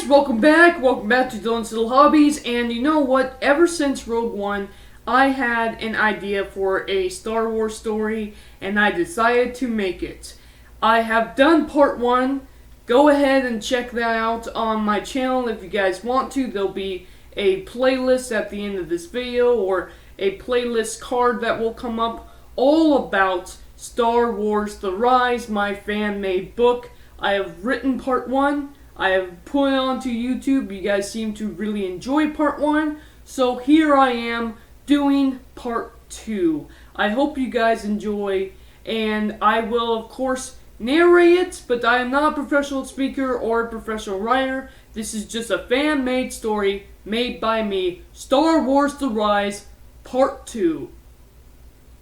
welcome back to Dylan's Little Hobbies, and you know what, ever since Rogue One, I had an idea for a Star Wars story, and I decided to make it. I have done part 1, go ahead and check that out on my channel if you guys want to. There'll be a playlist at the end of this video, or a playlist card that will come up, all about Star Wars The Rise, my fan-made book. I have written part 1, I have put it onto YouTube. You guys seem to really enjoy part 1, so here I am doing part 2. I hope you guys enjoy, and I will of course narrate it, but I am not a professional speaker or a professional writer. This is just a fan-made story made by me, Star Wars The Rise, part 2.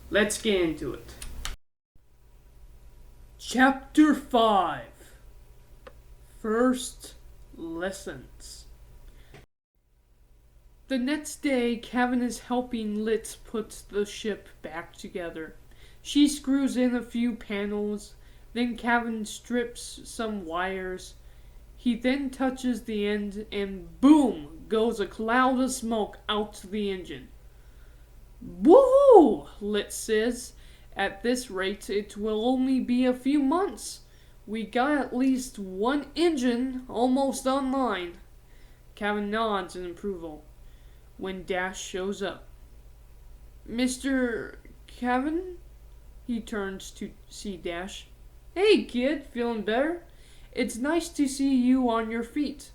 Let's get into it. Chapter 5. First lessons. The next day, Kaven is helping Lit put the ship back together. She screws in a few panels, then Kaven strips some wires. He then touches the end, and boom goes a cloud of smoke out to the engine. Woohoo! Lit says. At this rate, it will only be a few months. We got at least one engine almost online. Kaven nods in approval when Dash shows up. Mr. Kaven? He turns to see Dash. Hey kid, feeling better? It's nice to see you on your feet.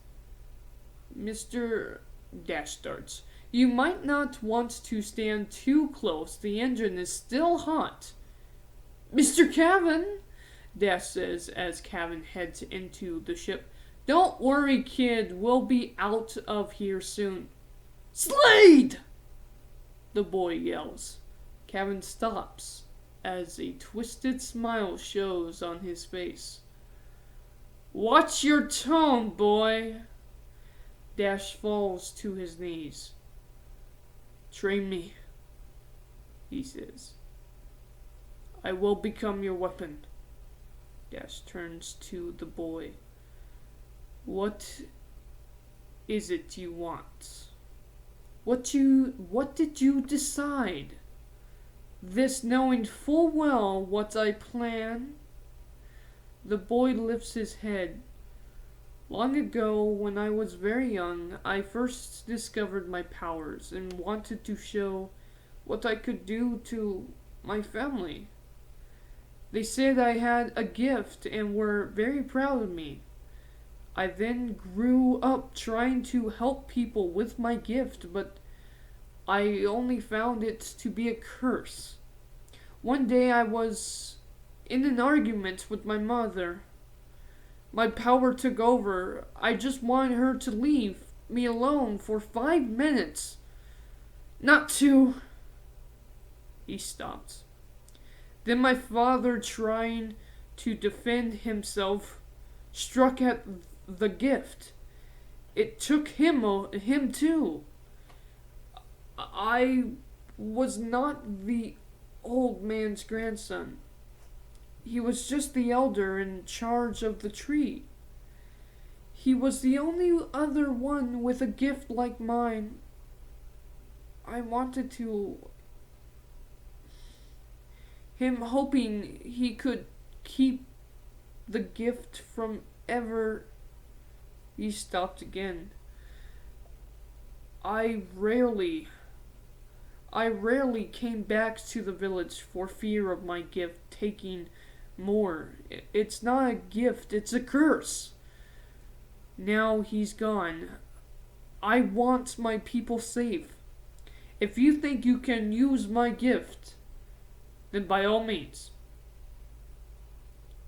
Mr. Dash starts. You might not want to stand too close. The engine is still hot. Mr. Kaven? Dash says as Kaven heads into the ship. Don't worry, kid. We'll be out of here soon. Slade! The boy yells. Kaven stops as a twisted smile shows on his face. Watch your tone, boy. Dash falls to his knees. Train me, he says. I will become your weapon. Dash turns to the boy. What is it you want? What did you decide? This knowing full well what I plan? The boy lifts his head. Long ago, when I was very young, I first discovered my powers and wanted to show what I could do to my family. They said I had a gift and were very proud of me. I then grew up trying to help people with my gift, but I only found it to be a curse. One day I was in an argument with my mother. My power took over. I just wanted her to leave me alone for 5 minutes. Not to... He stops. Then my father, trying to defend himself, struck at the gift. It took him too. I was not the old man's grandson. He was just the elder in charge of the tree. He was the only other one with a gift like mine. I wanted to... him, hoping he could keep the gift from ever... He stopped again. I rarely came back to the village for fear of my gift taking more. It's not a gift, it's a curse. Now he's gone. I want my people safe. If you think you can use my gift, then by all means.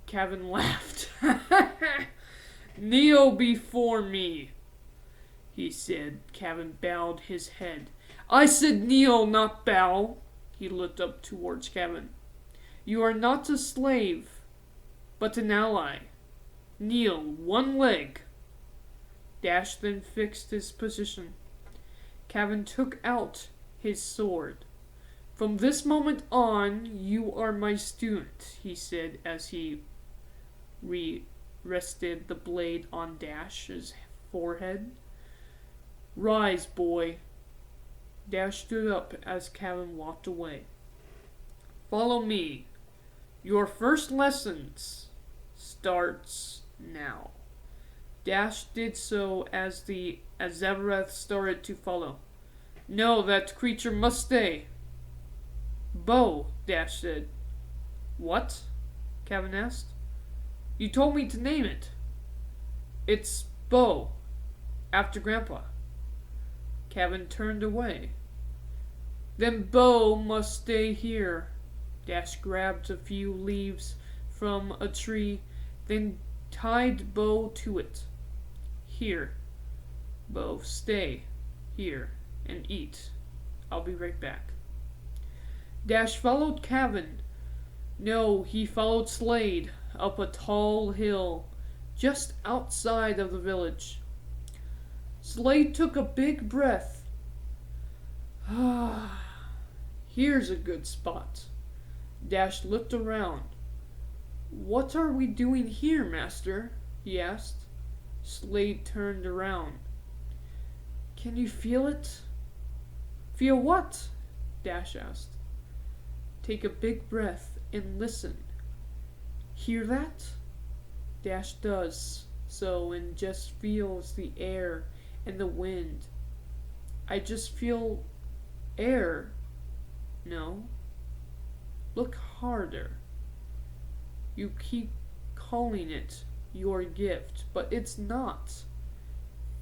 Kaven laughed. Kneel before me, he said. Kaven bowed his head. I said kneel, not bow. He looked up towards Kaven. You are not a slave, but an ally. Kneel, one leg. Dash then fixed his position. Kaven took out his sword. From this moment on, you are my student, he said as he rested the blade on Dash's forehead. Rise, boy. Dash stood up as Kaven walked away. Follow me. Your first lessons starts now. Dash did so as the Azevrath started to follow. No, that creature must stay. Bo, Dash said. What? Kaven asked. You told me to name it. It's Bo, after Grandpa. Kaven turned away. Then Bo must stay here. Dash grabbed a few leaves from a tree, then tied Bo to it. Here, Bo, stay here and eat. I'll be right back. Dash followed Kaven. No, he followed Slade up a tall hill just outside of the village. Slade took a big breath. Here's a good spot. Dash looked around. What are we doing here, Master? He asked. Slade turned around. Can you feel it? Feel what? Dash asked. Take a big breath and listen. Hear that? Dash does so and just feels the air and the wind. I just feel air. No. Look harder. You keep calling it your gift, but it's not.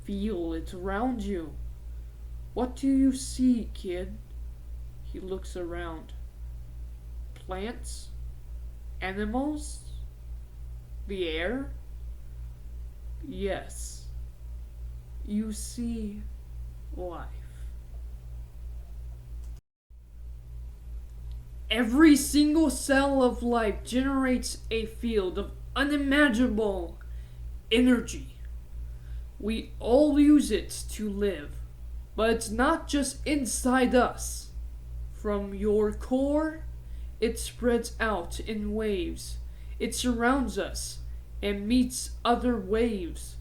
Feel it around you. What do you see, kid? He looks around. Plants? Animals? The air? Yes. You see life. Every single cell of life generates a field of unimaginable energy. We all use it to live, but it's not just inside us. From your core, it spreads out in waves. It surrounds us and meets other waves.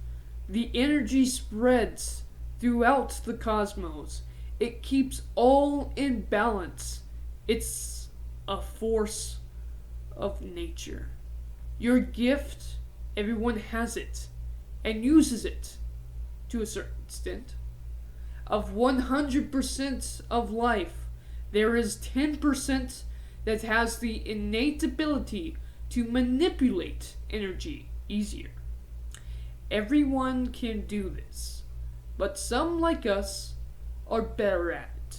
The energy spreads throughout the cosmos. It keeps all in balance. It's a force of nature. Your gift, everyone has it and uses it to a certain extent. Of 100% of life, there is 10% that has the innate ability to manipulate energy easier. Everyone can do this, but some, like us, are better at it.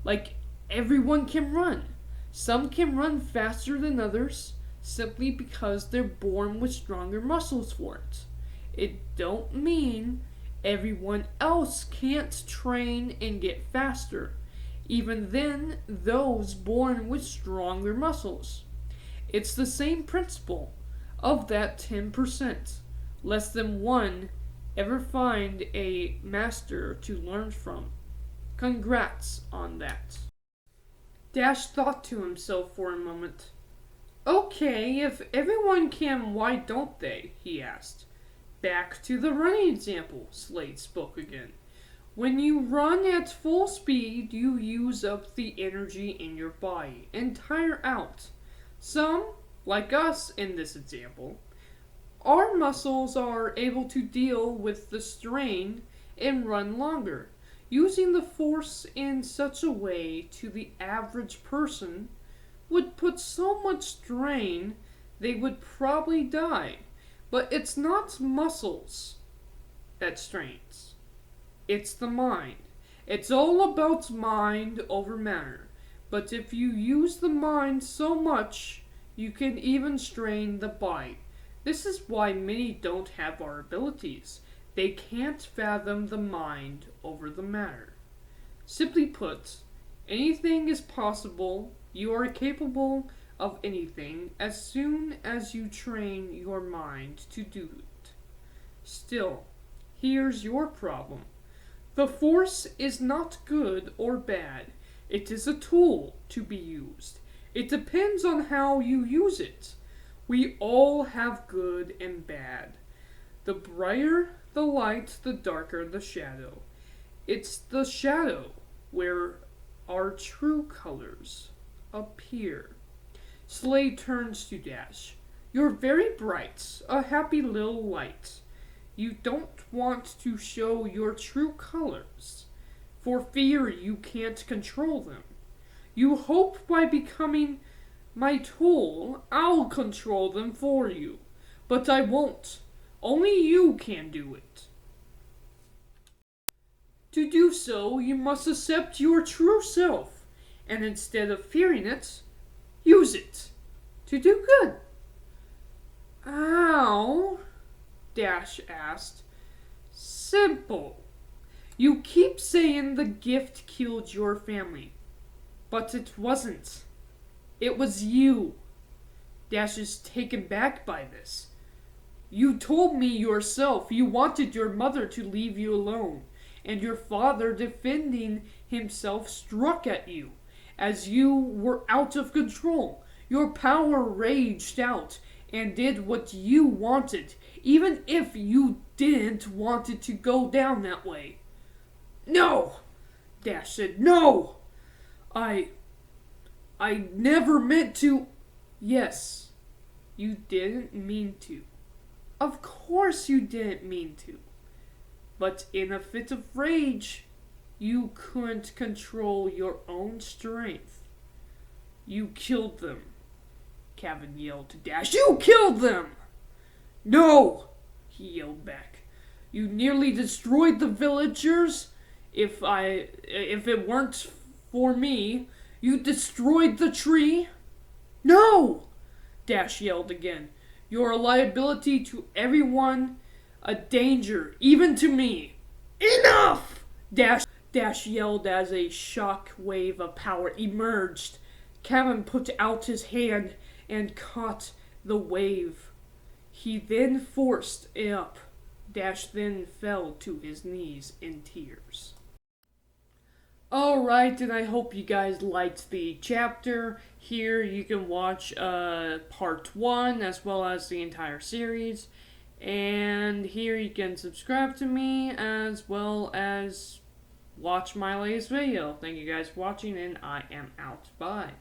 Like everyone can run. Some can run faster than others simply because they're born with stronger muscles for it. It don't mean everyone else can't train and get faster. Even then, those born with stronger muscles. It's the same principle of that 10%. Less than one ever find a master to learn from. Congrats on that. Dash thought to himself for a moment. Okay, if everyone can, why don't they? He asked. Back to the running example, Slade spoke again. When you run at full speed, you use up the energy in your body and tire out. Some, like us in this example, our muscles are able to deal with the strain and run longer. Using the force in such a way to the average person would put so much strain they would probably die. But it's not muscles that strains. It's the mind. It's all about mind over matter. But if you use the mind so much, you can even strain the body. This is why many don't have our abilities. They can't fathom the mind over the matter. Simply put, anything is possible. You are capable of anything as soon as you train your mind to do it. Still, here's your problem. The force is not good or bad. It is a tool to be used. It depends on how you use it. We all have good and bad. The brighter the light, the darker the shadow. It's the shadow where our true colors appear. Slade turns to Dash. You're very bright, a happy little light. You don't want to show your true colors, for fear you can't control them. You hope by becoming my tool, I'll control them for you. But I won't. Only you can do it. To do so, you must accept your true self, and instead of fearing it, use it to do good. How? Dash asked. Simple. You keep saying the gift killed your family, but it wasn't. It was you. Dash is taken back by this. You told me yourself you wanted your mother to leave you alone, and your father, defending himself, struck at you. As you were out of control, your power raged out and did what you wanted, even if you didn't want it to go down that way. No! Dash said, no! I never meant to. Yes, you didn't mean to. Of course you didn't mean to. But in a fit of rage, you couldn't control your own strength. You killed them. Kaven yelled to Dash. You killed them! No! He yelled back. You nearly destroyed the villagers. If it weren't for me, you destroyed the tree. No! Dash yelled again. You're a liability to everyone, a danger, even to me. Enough! Dash yelled as a shock wave of power emerged. Kaven put out his hand and caught the wave. He then forced it up. Dash then fell to his knees in tears. Alright, and I hope you guys liked the chapter. Here you can watch part 1 as well as the entire series. And here you can subscribe to me as well as watch my latest video. Thank you guys for watching, and I am out. Bye.